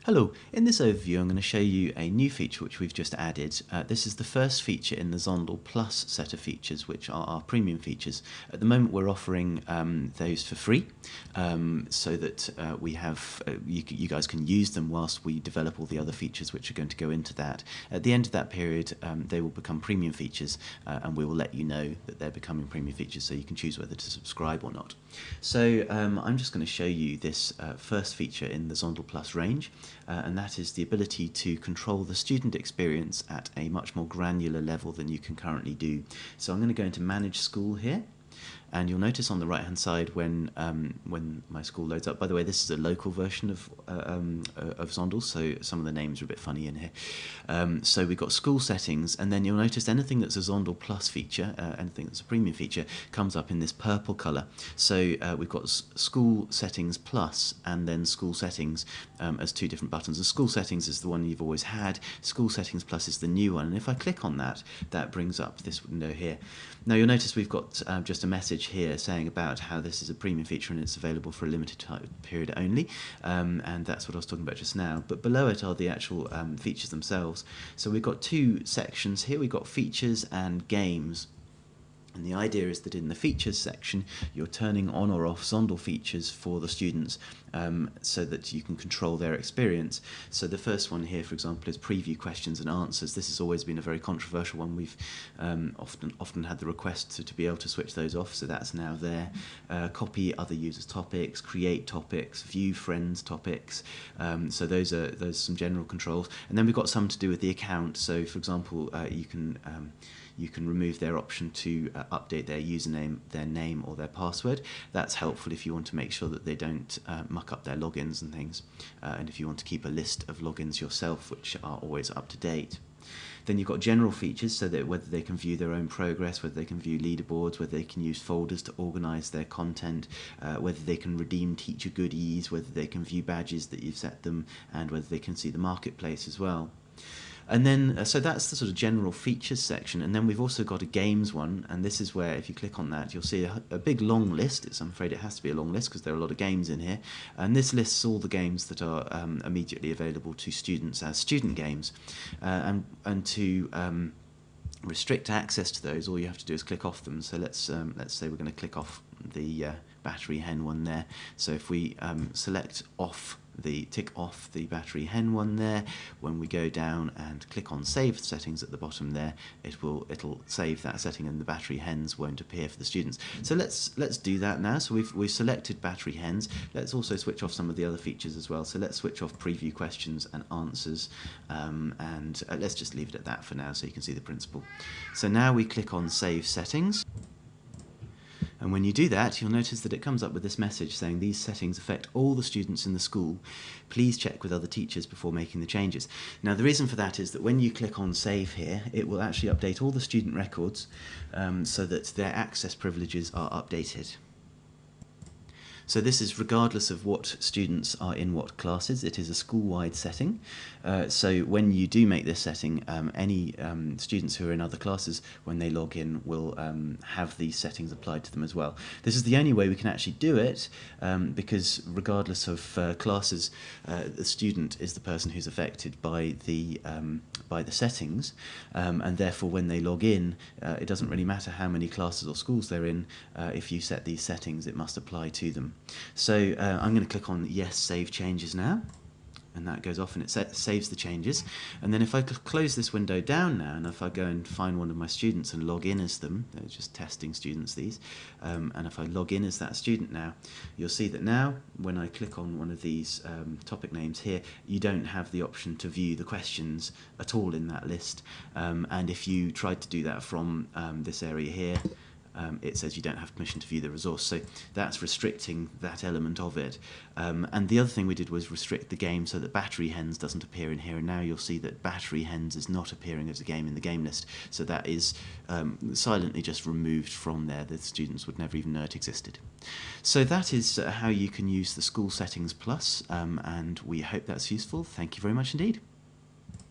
Hello, in this overview I'm going to show you a new feature which we've just added. This is the first feature in the Zondle Plus set of features, which are our premium features. At the moment we're offering those for free, so that we have you guys can use them whilst we develop all the other features which are going to go into that. At the end of that period they will become premium features, and we will let you know that they're becoming premium features, so you can choose whether to subscribe or not. So I'm just going to show you this first feature in the Zondle Plus range. And that is the ability to control the student experience at a much more granular level than you can currently do. So I'm going to go into Manage School here, and you'll notice on the right hand side when my school loads up. By the way, this is a local version of Zondle, so some of the names are a bit funny in here. So we've got school settings, and then you'll notice anything that's a Zondle Plus feature, anything that's a premium feature, comes up in this purple colour. So we've got School Settings Plus and then School Settings as two different buttons. The School Settings is the one you've always had. School Settings Plus is the new one, and if I click on that, that brings up this window here. Now you'll notice we've got just a message here saying about how this is a premium feature and it's available for a limited period only, and that's what I was talking about just now. But below it are the actual features themselves. So we've got two sections here. We've got features and games. And the idea is that in the features section, you're turning on or off Zondle features for the students, so that you can control their experience. So the first one here, for example, is preview questions and answers. This has always been a very controversial one. We've often had the request to be able to switch those off, so that's now there. Copy other users' topics, create topics, view friends' topics. So those are some general controls. And then we've got some to do with the account. So, for example, you can remove their option to update their username, their name, or their password. That's helpful if you want to make sure that they don't muck up their logins and things, and if you want to keep a list of logins yourself which are always up to date. Then you've got general features, so that whether they can view their own progress, whether they can view leaderboards, whether they can use folders to organise their content, whether they can redeem teacher goodies, whether they can view badges that you've set them, and whether they can see the marketplace as well. And then, so that's the sort of general features section, and then we've also got a games one, and this is where if you click on that you'll see a big long list. I'm afraid it has to be a long list because there are a lot of games in here, and this lists all the games that are immediately available to students as student games, and to restrict access to those, all you have to do is click off them. So let's say we're going to click off the battery hen one there. So if we tick off the battery hen one there, when we go down and click on save settings at the bottom there, it'll save that setting and the battery hens won't appear for the students. So let's do that now. So we've selected battery hens. Let's also switch off some of the other features as well. So let's switch off preview questions and answers, and let's just leave it at that for now so you can see the principle. So now we click on save settings. And when you do that, you'll notice that it comes up with this message saying these settings affect all the students in the school. Please check with other teachers before making the changes. Now the reason for that is that when you click on save here, it will actually update all the student records, so that their access privileges are updated. So this is regardless of what students are in what classes. It is a school-wide setting. So when you do make this setting, any students who are in other classes, when they log in, will have these settings applied to them as well. This is the only way we can actually do it, because regardless of classes, the student is the person who's affected by the settings, and therefore when they log in, it doesn't really matter how many classes or schools they're in. If you set these settings, it must apply to them. So I'm going to click on Yes, Save Changes now, and that goes off and it saves the changes. And then if I close this window down now, and if I go and find one of my students and log in as them, they're just testing students these, and if I log in as that student now, you'll see that now when I click on one of these topic names here, you don't have the option to view the questions at all in that list, and if you tried to do that from this area here, it says you don't have permission to view the resource, so that's restricting that element of it. And the other thing we did was restrict the game so that battery hens doesn't appear in here, and now you'll see that battery hens is not appearing as a game in the game list, so that is silently just removed from there. The students would never even know it existed. So that is how you can use the School Settings Plus, and we hope that's useful. Thank you very much indeed.